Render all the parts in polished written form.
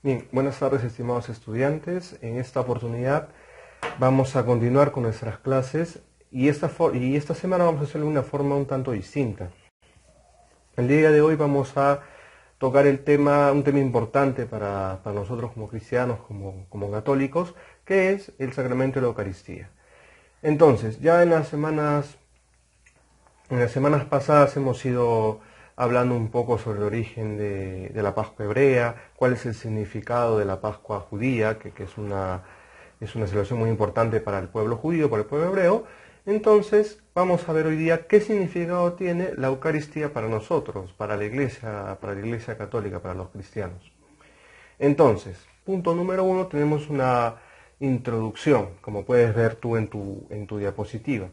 Bien, buenas tardes estimados estudiantes. En esta oportunidad vamos a continuar con nuestras clases y esta semana vamos a hacerlo de una forma un tanto distinta. El día de hoy vamos a tocar un tema importante para nosotros como cristianos, como católicos, que es el sacramento de la Eucaristía. Entonces, ya en las semanas pasadas hemos ido hablando un poco sobre el origen de la Pascua hebrea, cuál es el significado de la Pascua judía, que es una celebración muy importante para el pueblo judío, para el pueblo hebreo. Entonces vamos a ver hoy día qué significado tiene la Eucaristía para nosotros, para la Iglesia católica, para los cristianos. Entonces, punto número 1, tenemos una introducción, como puedes ver tú en tu diapositiva.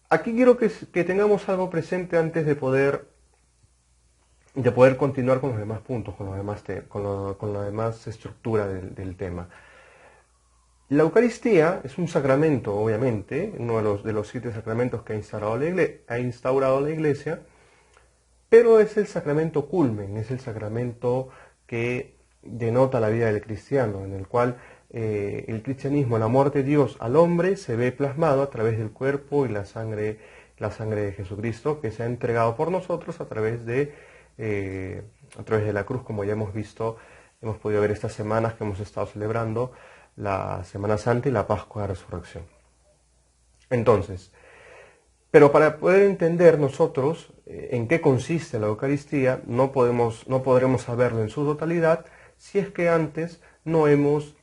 Aquí quiero que tengamos algo presente antes de poder continuar con los demás puntos, con la demás estructura del tema. La Eucaristía es un sacramento, obviamente, uno de los 7 sacramentos que ha instaurado la Iglesia, pero es el sacramento culmen, es el sacramento que denota la vida del cristiano, en el cual el cristianismo, el amor de Dios al hombre, se ve plasmado a través del cuerpo y la sangre de Jesucristo, que se ha entregado por nosotros a través de la cruz, como ya hemos visto, hemos podido ver estas semanas que hemos estado celebrando la Semana Santa y la Pascua de Resurrección. Entonces, pero para poder entender nosotros en qué consiste la Eucaristía, no podremos saberlo en su totalidad si es que antes no hemos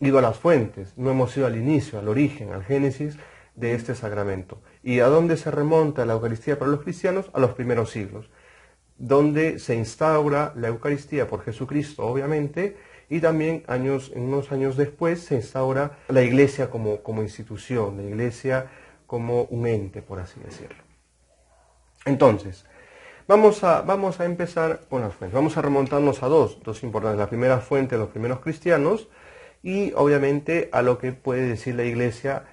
ido a las fuentes, no hemos ido al inicio, al origen, al génesis de este sacramento. ¿Y a dónde se remonta la Eucaristía para los cristianos? A los primeros siglos, donde se instaura la Eucaristía por Jesucristo, obviamente, y también unos años después se instaura la Iglesia como institución, la Iglesia como un ente, por así decirlo. Entonces, vamos a empezar con las fuentes. Vamos a remontarnos a dos importantes. La primera fuente de los primeros cristianos y obviamente a lo que puede decir la Iglesia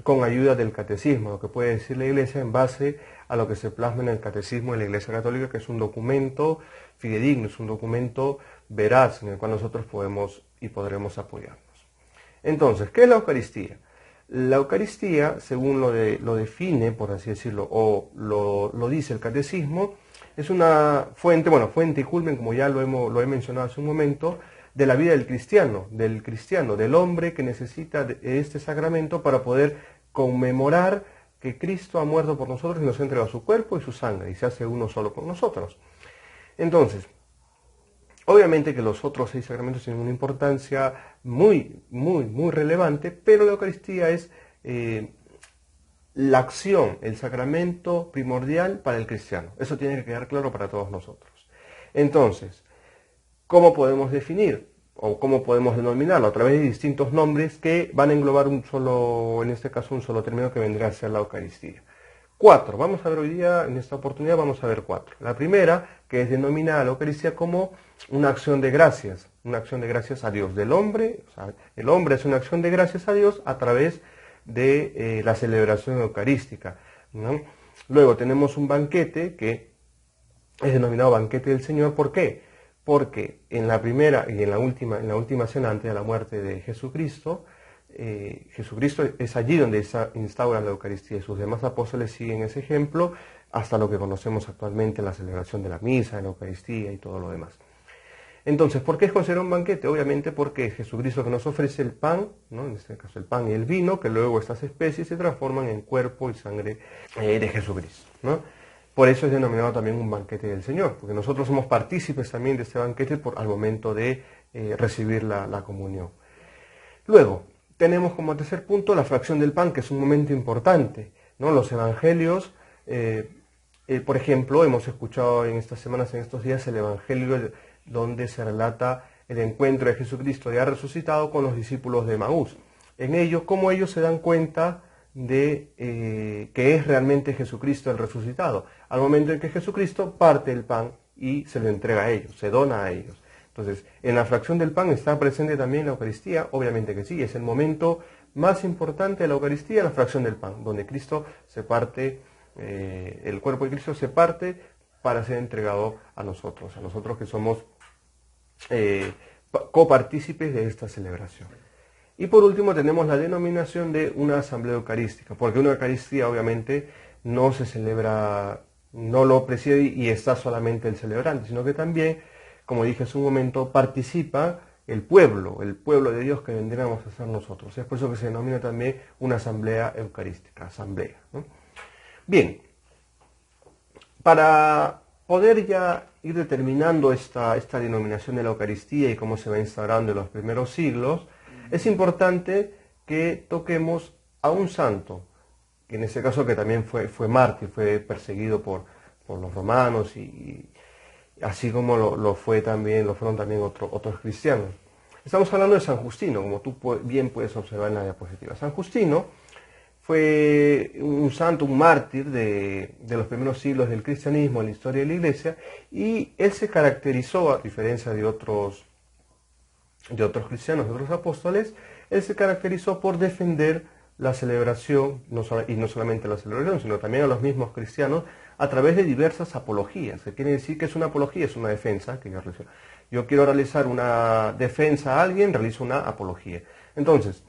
con ayuda del catecismo, lo que puede decir la Iglesia en base a lo que se plasma en el catecismo de la Iglesia Católica, que es un documento fidedigno, es un documento veraz en el cual nosotros podemos y podremos apoyarnos. Entonces, ¿qué es la Eucaristía? La Eucaristía, según lo define, por así decirlo, o lo dice el catecismo, es una fuente y culmen, como ya lo he mencionado hace un momento, de la vida del cristiano, del hombre que necesita este sacramento para poder conmemorar que Cristo ha muerto por nosotros y nos ha entregado su cuerpo y su sangre y se hace uno solo con nosotros. Entonces, obviamente que los otros 6 sacramentos tienen una importancia muy relevante, pero la Eucaristía es la acción, el sacramento primordial para el cristiano. Eso tiene que quedar claro para todos nosotros. Entonces, ¿cómo podemos definir o cómo podemos denominarlo? A través de distintos nombres que van a englobar en este caso, un solo término que vendrá a ser la Eucaristía. 4. Vamos a ver hoy día, en esta oportunidad, vamos a ver 4. La primera, que es denominada la Eucaristía como una acción de gracias a Dios del hombre. O sea, el hombre es una acción de gracias a Dios a través de la celebración eucarística, ¿no? Luego tenemos un banquete que es denominado banquete del Señor. ¿Por qué? Porque en la primera y en la última cena antes de la muerte de Jesucristo, Jesucristo es allí donde instaura la Eucaristía y sus demás apóstoles siguen ese ejemplo hasta lo que conocemos actualmente, la celebración de la misa, de la Eucaristía y todo lo demás. Entonces, ¿por qué es considerado un banquete? Obviamente porque es Jesucristo que nos ofrece el pan, ¿no? En este caso el pan y el vino, que luego estas especies se transforman en cuerpo y sangre de Jesucristo, ¿no? Por eso es denominado también un banquete del Señor, porque nosotros somos partícipes también de este banquete al momento de recibir la comunión. Luego, tenemos como tercer punto la fracción del pan, que es un momento importante, ¿no? Los evangelios, por ejemplo, hemos escuchado en estas semanas, en estos días, el evangelio donde se relata el encuentro de Jesucristo ya resucitado con los discípulos de Emaús. En ello, cómo ellos se dan cuenta de que es realmente Jesucristo el resucitado, al momento en que Jesucristo parte el pan y se lo entrega a ellos, se dona a ellos. Entonces, en la fracción del pan está presente también la Eucaristía, obviamente que sí, es el momento más importante de la Eucaristía, la fracción del pan, donde Cristo se parte, el cuerpo de Cristo se parte para ser entregado a nosotros que somos copartícipes de esta celebración. Y por último tenemos la denominación de una asamblea eucarística, porque una Eucaristía obviamente no se celebra, no lo preside y está solamente el celebrante, sino que también, como dije hace un momento, participa el pueblo de Dios que vendríamos a ser nosotros. Es por eso que se denomina también una asamblea eucarística, asamblea, ¿no? Bien, para poder ya ir determinando esta denominación de la Eucaristía y cómo se va instaurando en los primeros siglos, es importante que toquemos a un santo, que en este caso que también fue mártir, fue perseguido por los romanos y así como lo fueron también otros cristianos. Estamos hablando de San Justino, como tú bien puedes observar en la diapositiva. San Justino fue un santo, un mártir de los primeros siglos del cristianismo en la historia de la Iglesia, y él se caracterizó, a diferencia de otros cristianos, de otros apóstoles, él se caracterizó por defender la celebración, y no solamente la celebración, sino también a los mismos cristianos, a través de diversas apologías, que quiere decir que es una apología, es una defensa que yo realizo. Yo quiero realizar una defensa a alguien, realizo una apología. Entonces,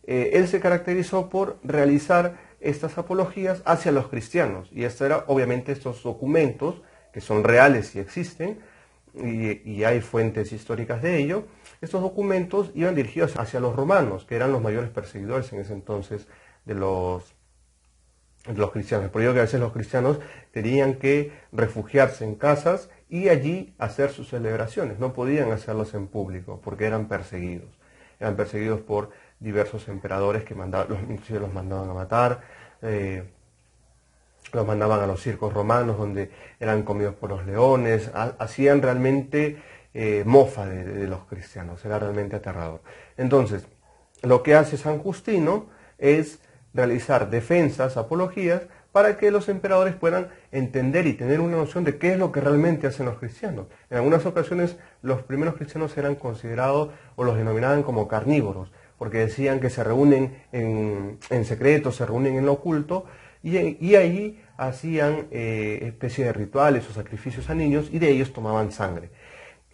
él se caracterizó por realizar estas apologías hacia los cristianos, y obviamente estos documentos, que son reales y existen, y hay fuentes históricas de ello. Estos documentos iban dirigidos hacia los romanos, que eran los mayores perseguidores en ese entonces de los cristianos. Por ello que a veces los cristianos tenían que refugiarse en casas y allí hacer sus celebraciones. No podían hacerlos en público porque eran perseguidos. Eran perseguidos por diversos emperadores que los mandaban a matar, los mandaban a los circos romanos donde eran comidos por los leones, hacían realmente mofa de los cristianos, era realmente aterrador. Entonces, lo que hace San Justino es realizar defensas, apologías, para que los emperadores puedan entender y tener una noción de qué es lo que realmente hacen los cristianos. En algunas ocasiones los primeros cristianos eran considerados o los denominaban como carnívoros, porque decían que se reúnen en secreto, se reúnen en lo oculto, y ahí hacían especie de rituales o sacrificios a niños, y de ellos tomaban sangre.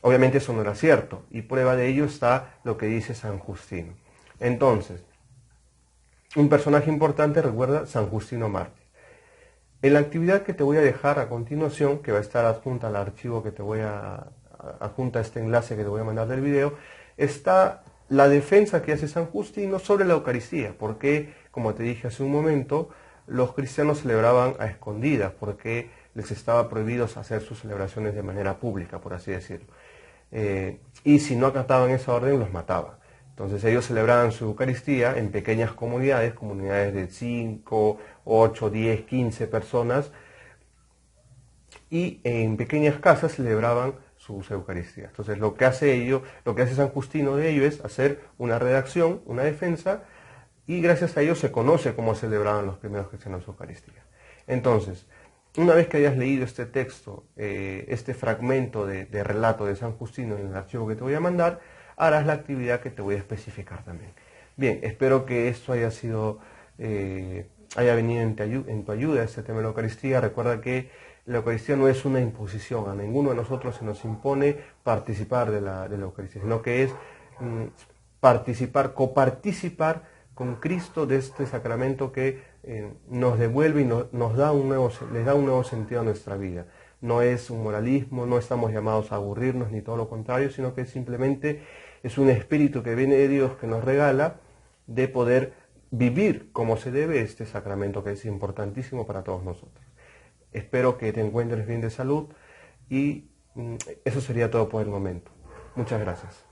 Obviamente eso no era cierto, y prueba de ello está lo que dice San Justino. Entonces, un personaje importante, recuerda, San Justino mártir. En la actividad que te voy a dejar a continuación, que va a estar adjunta al archivo que te voy adjunta a este enlace que te voy a mandar del video, está la defensa que hace San Justino sobre la Eucaristía, porque, como te dije hace un momento, los cristianos celebraban a escondidas, porque les estaba prohibido hacer sus celebraciones de manera pública, por así decirlo. Y si no acataban esa orden, los mataban. Entonces ellos celebraban su Eucaristía en pequeñas comunidades de 5, 8, 10, 15 personas, y en pequeñas casas celebraban sus Eucaristías. Entonces lo que hace San Justino de ello es hacer una redacción, una defensa, y gracias a ello se conoce cómo celebraban los primeros cristianos su Eucaristía. Entonces, una vez que hayas leído este texto, este fragmento de relato de San Justino en el archivo que te voy a mandar, harás la actividad que te voy a especificar también. Bien, espero que esto haya venido en tu ayuda este tema de la Eucaristía. Recuerda que la Eucaristía no es una imposición, a ninguno de nosotros se nos impone participar de la Eucaristía, sino que es coparticipar con Cristo de este sacramento que nos devuelve y les da un nuevo sentido a nuestra vida. No es un moralismo, no estamos llamados a aburrirnos ni todo lo contrario, sino que simplemente es un espíritu que viene de Dios, que nos regala de poder vivir como se debe este sacramento que es importantísimo para todos nosotros. Espero que te encuentres bien de salud y eso sería todo por el momento. Muchas gracias.